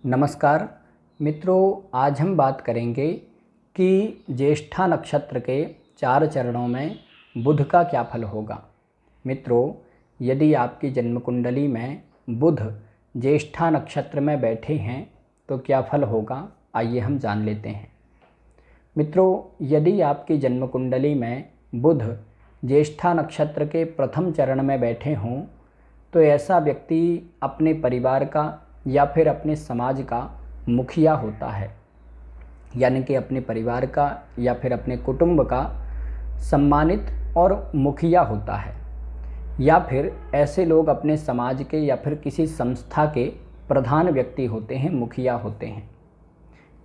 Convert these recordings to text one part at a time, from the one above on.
नमस्कार मित्रों, आज हम बात करेंगे कि ज्येष्ठा नक्षत्र के 4 चरणों में बुध का क्या फल होगा। मित्रों, यदि आपकी जन्म कुंडली में बुध ज्येष्ठा नक्षत्र में बैठे हैं तो क्या फल होगा, आइए हम जान लेते हैं। मित्रों, यदि आपकी जन्म कुंडली में बुध ज्येष्ठा नक्षत्र के प्रथम चरण में बैठे हों तो ऐसा व्यक्ति अपने परिवार का या फिर अपने समाज का मुखिया होता है, यानी कि अपने परिवार का या फिर अपने कुटुंब का सम्मानित और मुखिया होता है, या फिर ऐसे लोग अपने समाज के या फिर किसी संस्था के प्रधान व्यक्ति होते हैं, मुखिया होते हैं।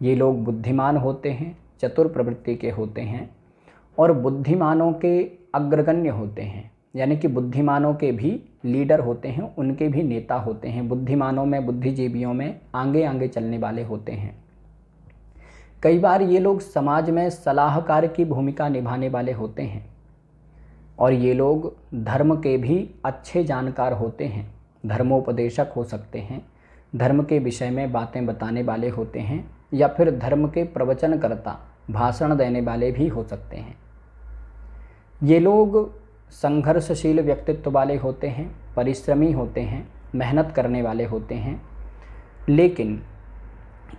ये लोग बुद्धिमान होते हैं, चतुर प्रवृत्ति के होते हैं और बुद्धिमानों के अग्रगण्य होते हैं, यानी कि बुद्धिमानों के भी लीडर होते हैं, उनके भी नेता होते हैं। बुद्धिमानों में, बुद्धिजीवियों में आगे आगे चलने वाले होते हैं। कई बार ये लोग समाज में सलाहकार की भूमिका निभाने वाले होते हैं और ये लोग धर्म के भी अच्छे जानकार होते हैं, धर्मोपदेशक हो सकते हैं, धर्म के विषय में बातें बताने वाले होते हैं या फिर धर्म के प्रवचनकर्ता, भाषण देने वाले भी हो सकते हैं। ये लोग संघर्षशील व्यक्तित्व वाले होते हैं, परिश्रमी होते हैं, मेहनत करने वाले होते हैं, लेकिन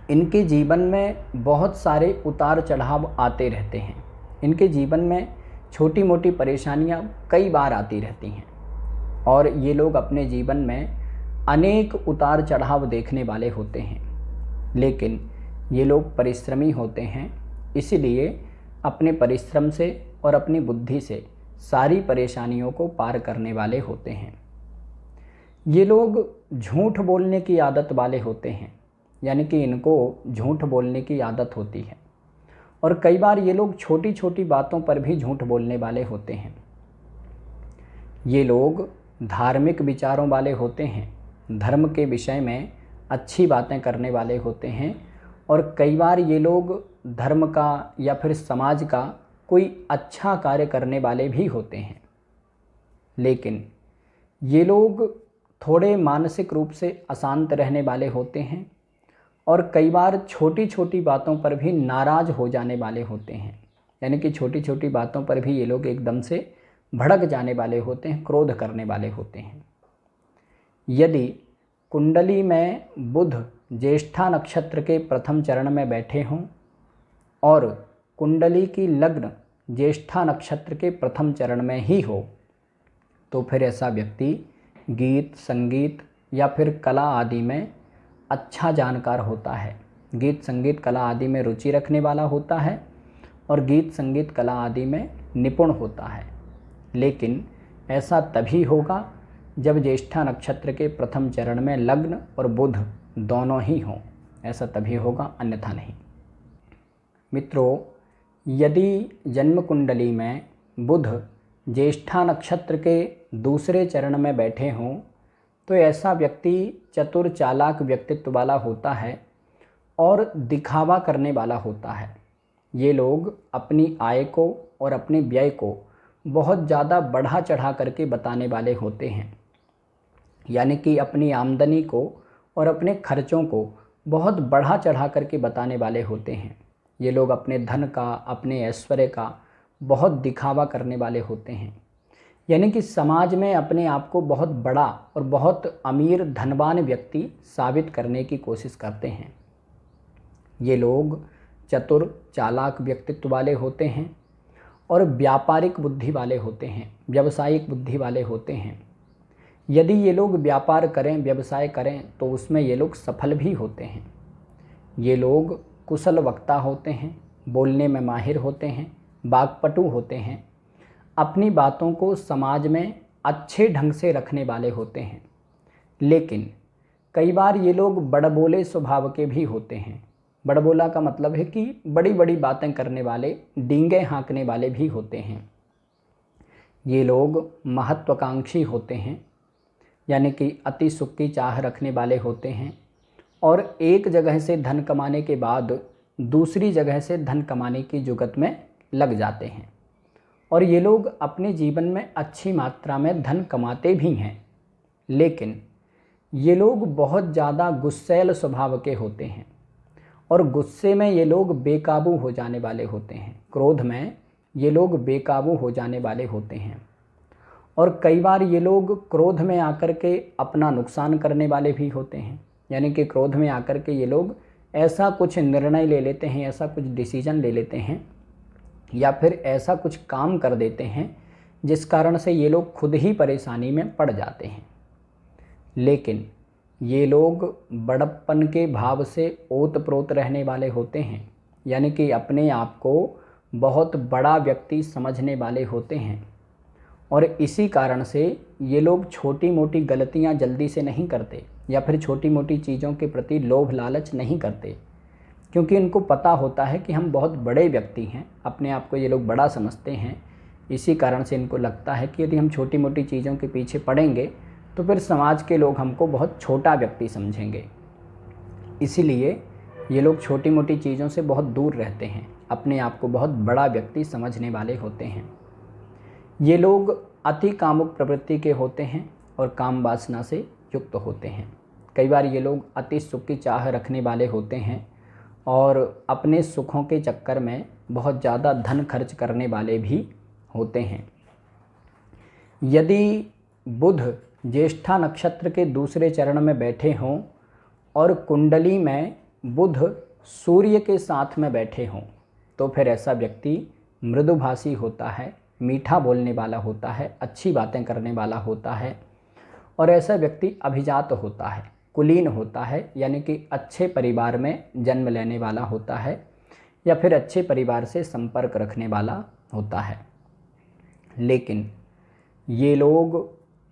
इनके जीवन में बहुत सारे उतार चढ़ाव आते रहते हैं। इनके जीवन में छोटी मोटी परेशानियां कई बार आती रहती हैं और ये लोग अपने जीवन में अनेक उतार चढ़ाव देखने वाले होते हैं, लेकिन ये लोग परिश्रमी होते हैं, इसीलिए अपने परिश्रम से और अपनी बुद्धि से सारी परेशानियों को पार करने वाले होते हैं। ये लोग झूठ बोलने की आदत वाले होते हैं, यानी कि इनको झूठ बोलने की आदत होती है और कई बार ये लोग छोटी छोटी बातों पर भी झूठ बोलने वाले होते हैं। ये लोग धार्मिक विचारों वाले होते हैं, धर्म के विषय में अच्छी बातें करने वाले होते हैं और कई बार ये लोग धर्म का या फिर समाज का कोई अच्छा कार्य करने वाले भी होते हैं, लेकिन ये लोग थोड़े मानसिक रूप से अशांत रहने वाले होते हैं और कई बार छोटी छोटी बातों पर भी नाराज़ हो जाने वाले होते हैं, यानी कि छोटी छोटी बातों पर भी ये लोग एकदम से भड़क जाने वाले होते हैं, क्रोध करने वाले होते हैं। यदि कुंडली में बुध ज्येष्ठा नक्षत्र के प्रथम चरण में बैठे हों और कुंडली की लग्न ज्येष्ठा नक्षत्र के प्रथम चरण में ही हो तो फिर ऐसा व्यक्ति गीत, संगीत या फिर कला आदि में अच्छा जानकार होता है। गीत, संगीत, कला आदि में रुचि रखने वाला होता है और गीत, संगीत, कला आदि में निपुण होता है, लेकिन ऐसा तभी होगा जब ज्येष्ठा नक्षत्र के प्रथम चरण में लग्न और बुध दोनों ही हों। ऐसा तभी होगा, अन्यथा नहीं। मित्रों, यदि जन्म कुंडली में बुध ज्येष्ठा नक्षत्र के दूसरे चरण में बैठे हों तो ऐसा व्यक्ति चतुर चालाक व्यक्तित्व वाला होता है और दिखावा करने वाला होता है। ये लोग अपनी आय को और अपने व्यय को बहुत ज़्यादा बढ़ा चढ़ा करके बताने वाले होते हैं, यानी कि अपनी आमदनी को और अपने खर्चों को बहुत बढ़ा चढ़ा करके बताने वाले होते हैं। ये लोग अपने धन का, अपने ऐश्वर्य का बहुत दिखावा करने वाले होते हैं, यानी कि समाज में अपने आप को बहुत बड़ा और बहुत अमीर धनवान व्यक्ति साबित करने की कोशिश करते हैं। ये लोग चतुर चालाक व्यक्तित्व वाले होते हैं और व्यापारिक बुद्धि वाले होते हैं, व्यावसायिक बुद्धि वाले होते हैं। यदि ये लोग व्यापार करें, व्यवसाय करें तो उसमें ये लोग सफल भी होते हैं। ये लोग कुशल वक्ता होते हैं, बोलने में माहिर होते हैं, वाक्पटु होते हैं, अपनी बातों को समाज में अच्छे ढंग से रखने वाले होते हैं, लेकिन कई बार ये लोग बड़बोले स्वभाव के भी होते हैं। बड़बोला का मतलब है कि बड़ी बड़ी बातें करने वाले, डींगे हाँकने वाले भी होते हैं। ये लोग महत्वाकांक्षी होते हैं, यानी कि अति सुख की चाह रखने वाले होते हैं और एक जगह से धन कमाने के बाद दूसरी जगह से धन कमाने की जुगत में लग जाते हैं और ये लोग अपने जीवन में अच्छी मात्रा में धन कमाते भी हैं, लेकिन ये लोग बहुत ज़्यादा गुस्सैल स्वभाव के होते हैं और गुस्से में ये लोग बेकाबू हो जाने वाले होते हैं। क्रोध में ये लोग बेकाबू हो जाने वाले होते हैं और कई बार ये लोग क्रोध में आकर के अपना नुकसान करने वाले भी होते हैं। यानी कि क्रोध में आकर के ये लोग ऐसा कुछ निर्णय ले लेते हैं, ऐसा कुछ डिसीजन ले लेते हैं या फिर ऐसा कुछ काम कर देते हैं जिस कारण से ये लोग खुद ही परेशानी में पड़ जाते हैं। लेकिन ये लोग बड़प्पन के भाव से ओत-प्रोत रहने वाले होते हैं, यानी कि अपने आप को बहुत बड़ा व्यक्ति समझने वाले होते हैं और इसी कारण से ये लोग छोटी मोटी गलतियां जल्दी से नहीं करते या फिर छोटी मोटी चीज़ों के प्रति लोभ लालच नहीं करते, क्योंकि इनको पता होता है कि हम बहुत बड़े व्यक्ति हैं, अपने आप को ये लोग बड़ा समझते हैं। इसी कारण से इनको लगता है कि यदि हम छोटी मोटी चीज़ों के पीछे पड़ेंगे तो फिर समाज के लोग हमको बहुत छोटा व्यक्ति समझेंगे। इसीलिए ये लोग छोटी मोटी चीज़ों से बहुत दूर रहते हैं, अपने आप को बहुत बड़ा व्यक्ति समझने वाले होते हैं। ये लोग अति कामुक प्रवृत्ति के होते हैं और काम वासना से युक्त होते हैं। कई बार ये लोग अति सुख की चाह रखने वाले होते हैं और अपने सुखों के चक्कर में बहुत ज़्यादा धन खर्च करने वाले भी होते हैं। यदि बुध ज्येष्ठा नक्षत्र के दूसरे चरण में बैठे हों और कुंडली में बुध सूर्य के साथ में बैठे हों तो फिर ऐसा व्यक्ति मृदुभाषी होता है, मीठा बोलने वाला होता है, अच्छी बातें करने वाला होता है और ऐसा व्यक्ति अभिजात होता है, कुलीन होता है, यानी कि अच्छे परिवार में जन्म लेने वाला होता है या फिर अच्छे परिवार से संपर्क रखने वाला होता है। लेकिन ये लोग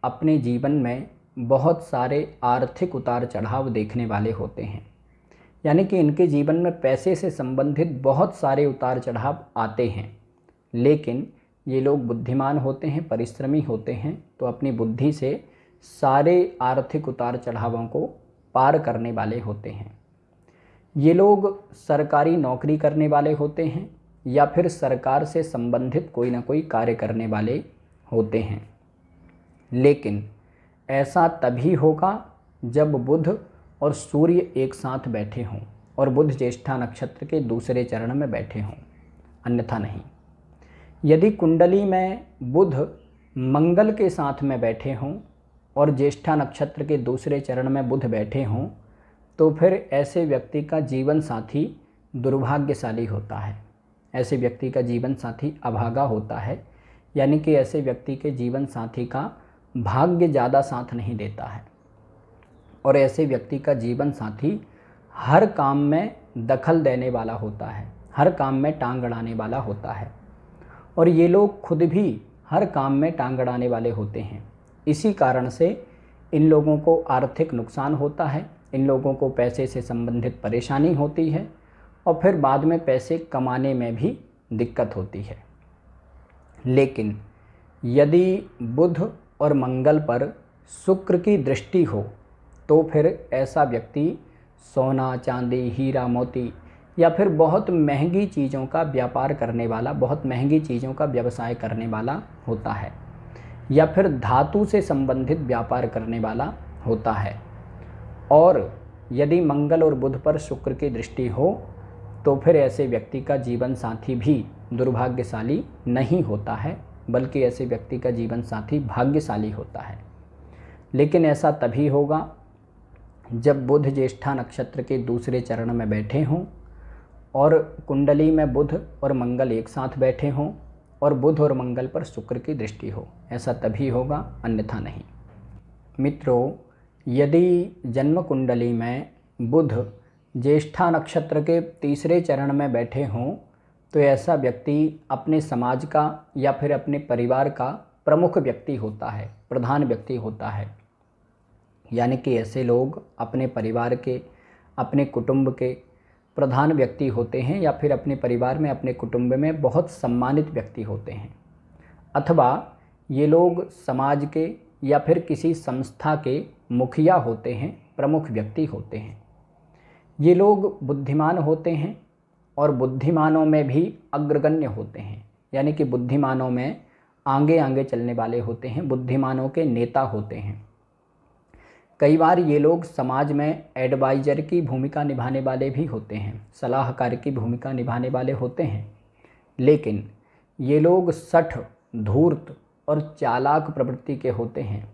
अपने जीवन में बहुत सारे आर्थिक उतार चढ़ाव देखने वाले होते हैं, यानी कि इनके जीवन में पैसे से संबंधित बहुत सारे उतार चढ़ाव आते हैं। लेकिन ये लोग बुद्धिमान होते हैं, परिश्रमी होते हैं, तो अपनी बुद्धि से सारे आर्थिक उतार चढ़ावों को पार करने वाले होते हैं। ये लोग सरकारी नौकरी करने वाले होते हैं या फिर सरकार से संबंधित कोई ना कोई कार्य करने वाले होते हैं। लेकिन ऐसा तभी होगा जब बुध और सूर्य एक साथ बैठे हों और बुध ज्येष्ठा नक्षत्र के दूसरे चरण में बैठे हों, अन्यथा नहीं। यदि कुंडली में बुध मंगल के साथ में बैठे हों और ज्येष्ठा नक्षत्र के दूसरे चरण में बुध बैठे हों तो फिर ऐसे व्यक्ति का जीवन साथी दुर्भाग्यशाली होता है, ऐसे व्यक्ति का जीवन साथी अभागा होता है, यानी कि ऐसे व्यक्ति के जीवन साथी का भाग्य ज़्यादा साथ नहीं देता है और ऐसे व्यक्ति का जीवन साथी हर काम में दखल देने वाला होता है, हर काम में टांग अड़ाने वाला होता है और ये लोग खुद भी हर काम में टांग अड़ाने वाले होते हैं। इसी कारण से इन लोगों को आर्थिक नुकसान होता है, इन लोगों को पैसे से संबंधित परेशानी होती है और फिर बाद में पैसे कमाने में भी दिक्कत होती है। लेकिन यदि बुध और मंगल पर शुक्र की दृष्टि हो तो फिर ऐसा व्यक्ति सोना, चांदी, हीरा, मोती या फिर बहुत महंगी चीज़ों का व्यापार करने वाला, बहुत महंगी चीज़ों का व्यवसाय करने वाला होता है या फिर धातु से संबंधित व्यापार करने वाला होता है। और यदि मंगल और बुध पर शुक्र की दृष्टि हो तो फिर ऐसे व्यक्ति का जीवन साथी भी दुर्भाग्यशाली नहीं होता है, बल्कि ऐसे व्यक्ति का जीवन साथी भाग्यशाली होता है। लेकिन ऐसा तभी होगा जब बुध ज्येष्ठा नक्षत्र के दूसरे चरण में बैठे हों और कुंडली में बुध और मंगल एक साथ बैठे हों और बुध और मंगल पर शुक्र की दृष्टि हो, ऐसा तभी होगा, अन्यथा नहीं। मित्रों, यदि जन्म कुंडली में बुध ज्येष्ठा नक्षत्र के तीसरे चरण में बैठे हों तो ऐसा व्यक्ति अपने समाज का या फिर अपने परिवार का प्रमुख व्यक्ति होता है, प्रधान व्यक्ति होता है। यानी कि ऐसे लोग अपने परिवार के, अपने कुटुंब के प्रधान व्यक्ति होते हैं या फिर अपने परिवार में, अपने कुटुंब में बहुत सम्मानित व्यक्ति होते हैं, अथवा ये लोग समाज के या फिर किसी संस्था के मुखिया होते हैं, प्रमुख व्यक्ति होते हैं। ये लोग बुद्धिमान होते हैं और बुद्धिमानों में भी अग्रगण्य होते हैं, यानी कि बुद्धिमानों में आगे आगे चलने वाले होते हैं, बुद्धिमानों के नेता होते हैं। कई बार ये लोग समाज में एडवाइज़र की भूमिका निभाने वाले भी होते हैं, सलाहकार की भूमिका निभाने वाले होते हैं। लेकिन ये लोग सठ, धूर्त और चालाक प्रवृत्ति के होते हैं।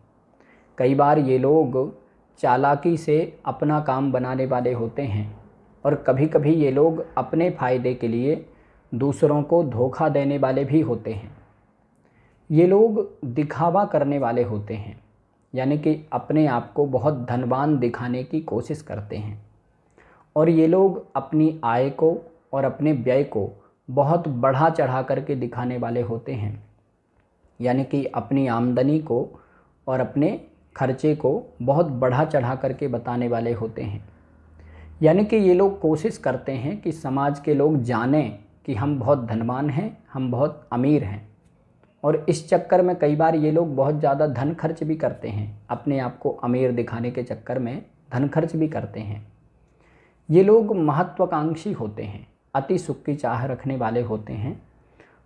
कई बार ये लोग चालाकी से अपना काम बनाने वाले होते हैं और कभी कभी ये लोग अपने फ़ायदे के लिए दूसरों को धोखा देने वाले भी होते हैं। ये लोग दिखावा करने वाले होते हैं, यानी कि अपने आप को बहुत धनवान दिखाने की कोशिश करते हैं और ये लोग अपनी आय को और अपने व्यय को बहुत बढ़ा चढ़ा करके दिखाने वाले होते हैं, यानी कि अपनी आमदनी को और अपने खर्चे को बहुत बढ़ा चढ़ा करके बताने वाले होते हैं। यानी कि ये लोग कोशिश करते हैं कि समाज के लोग जानें कि हम बहुत धनवान हैं, हम बहुत अमीर हैं, और इस चक्कर में कई बार ये लोग बहुत ज़्यादा धन खर्च भी करते हैं, अपने आप को अमीर दिखाने के चक्कर में धन खर्च भी करते हैं। ये लोग महत्वाकांक्षी होते हैं, अति सुख की चाह रखने वाले होते हैं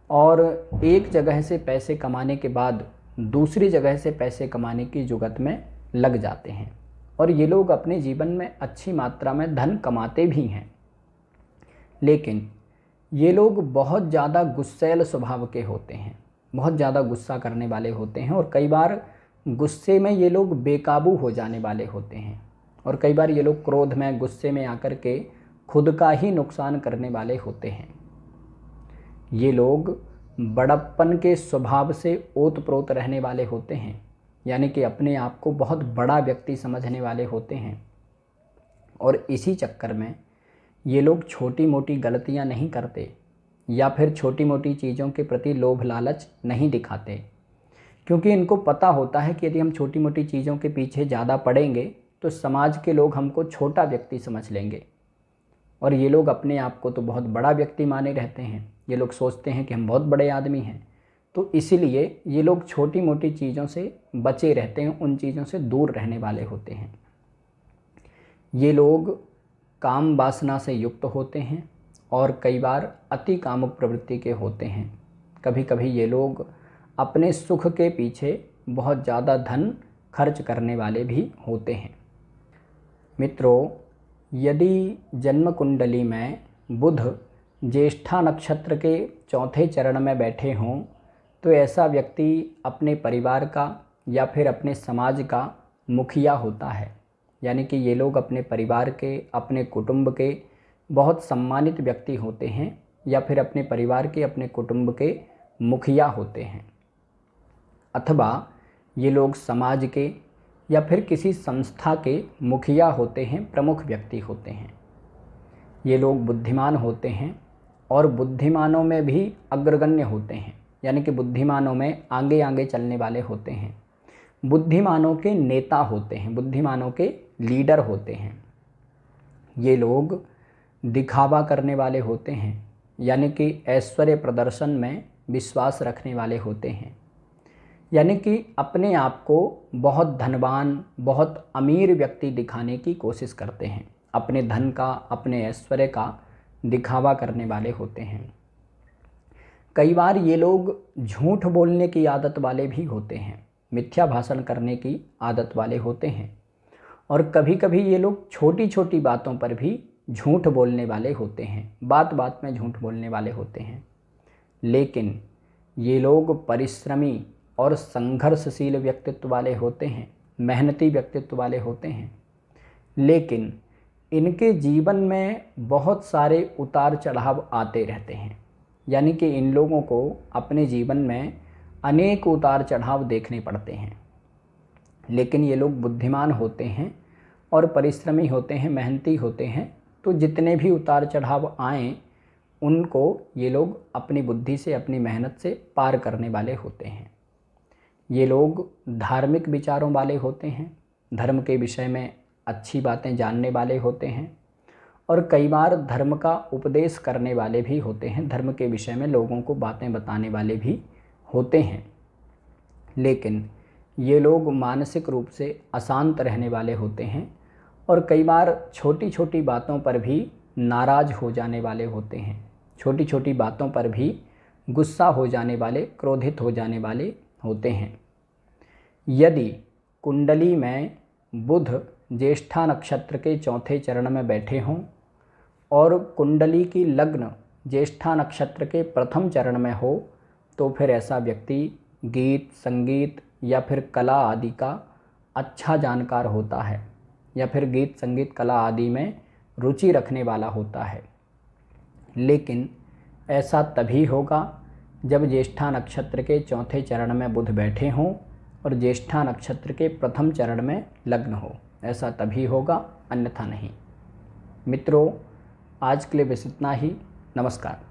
और एक जगह से पैसे कमाने के बाद दूसरी जगह से पैसे कमाने की जुगत में लग जाते हैं और ये लोग अपने जीवन में अच्छी मात्रा में धन कमाते भी हैं। लेकिन ये लोग बहुत ज़्यादा गुस्सैल स्वभाव के होते हैं, बहुत ज़्यादा गुस्सा करने वाले होते हैं और कई बार गुस्से में ये लोग बेकाबू हो जाने वाले होते हैं और कई बार ये लोग क्रोध में, गुस्से में आकर के खुद का ही नुकसान करने वाले होते हैं। ये लोग बड़प्पन के स्वभाव से ओत-प्रोत रहने वाले होते हैं, यानी कि अपने आप को बहुत बड़ा व्यक्ति समझने वाले होते हैं और इसी चक्कर में ये लोग छोटी मोटी गलतियां नहीं करते या फिर छोटी मोटी चीज़ों के प्रति लोभ लालच नहीं दिखाते, क्योंकि इनको पता होता है कि यदि हम छोटी मोटी चीज़ों के पीछे ज़्यादा पड़ेंगे तो समाज के लोग हमको छोटा व्यक्ति समझ लेंगे और ये लोग अपने आप को तो बहुत बड़ा व्यक्ति माने रहते हैं। ये लोग सोचते हैं कि हम बहुत बड़े आदमी हैं, तो इसीलिए ये लोग छोटी मोटी चीज़ों से बचे रहते हैं, उन चीज़ों से दूर रहने वाले होते हैं। ये लोग काम वासना से युक्त होते हैं और कई बार अति कामुक प्रवृत्ति के होते हैं। कभी कभी ये लोग अपने सुख के पीछे बहुत ज़्यादा धन खर्च करने वाले भी होते हैं। मित्रों, यदि जन्म कुंडली में बुध ज्येष्ठा नक्षत्र के चौथे चरण में बैठे हों तो ऐसा व्यक्ति अपने परिवार का या फिर अपने समाज का मुखिया होता है, यानी कि ये लोग अपने परिवार के, अपने कुटुंब के बहुत सम्मानित व्यक्ति होते हैं या फिर अपने परिवार के, अपने कुटुंब के मुखिया होते हैं, अथवा ये लोग समाज के या फिर किसी संस्था के मुखिया होते हैं, प्रमुख व्यक्ति होते हैं। ये लोग बुद्धिमान होते हैं और बुद्धिमानों में भी अग्रगण्य होते हैं, यानी कि बुद्धिमानों में आगे आगे चलने वाले होते हैं, बुद्धिमानों के नेता होते हैं, बुद्धिमानों के लीडर होते हैं। ये लोग दिखावा करने वाले होते हैं, यानी कि ऐश्वर्य प्रदर्शन में विश्वास रखने वाले होते हैं, यानी कि अपने आप को बहुत धनवान, बहुत अमीर व्यक्ति दिखाने की कोशिश करते हैं, अपने धन का, अपने ऐश्वर्य का दिखावा करने वाले होते हैं। कई बार ये लोग झूठ बोलने की आदत वाले भी होते हैं, मिथ्या भाषण करने की आदत वाले होते हैं और कभी कभी ये लोग छोटी छोटी बातों पर भी झूठ बोलने वाले होते हैं, बात बात में झूठ बोलने वाले होते हैं। लेकिन ये लोग परिश्रमी और संघर्षशील व्यक्तित्व वाले होते हैं, मेहनती व्यक्तित्व वाले होते हैं। लेकिन इनके जीवन में बहुत सारे उतार चढ़ाव आते रहते हैं, यानी कि इन लोगों को अपने जीवन में अनेक उतार चढ़ाव देखने पड़ते हैं। लेकिन ये लोग बुद्धिमान होते हैं और परिश्रमी होते हैं, मेहनती होते हैं, तो जितने भी उतार चढ़ाव आएँ उनको ये लोग अपनी बुद्धि से, अपनी मेहनत से पार करने वाले होते हैं। ये लोग धार्मिक विचारों वाले होते हैं, धर्म के विषय में अच्छी बातें जानने वाले होते हैं और कई बार धर्म का उपदेश करने वाले भी होते हैं, धर्म के विषय में लोगों को बातें बताने वाले भी होते हैं। लेकिन ये लोग मानसिक रूप से अशांत रहने वाले होते हैं और कई बार छोटी छोटी बातों पर भी नाराज़ हो जाने वाले होते हैं, छोटी छोटी बातों पर भी गुस्सा हो जाने वाले, क्रोधित हो जाने वाले होते हैं। यदि कुंडली में बुध ज्येष्ठा नक्षत्र के चौथे चरण में बैठे हों और कुंडली की लग्न ज्येष्ठा नक्षत्र के प्रथम चरण में हो, तो फिर ऐसा व्यक्ति गीत, संगीत या फिर कला आदि का अच्छा जानकार होता है, या फिर गीत, संगीत, कला आदि में रुचि रखने वाला होता है। लेकिन ऐसा तभी होगा जब ज्येष्ठा नक्षत्र के चौथे चरण में बुध बैठे हों और ज्येष्ठा नक्षत्र के प्रथम चरण में लग्न हो। ऐसा तभी होगा, अन्यथा नहीं। मित्रों, आज के लिए बस इतना ही। नमस्कार।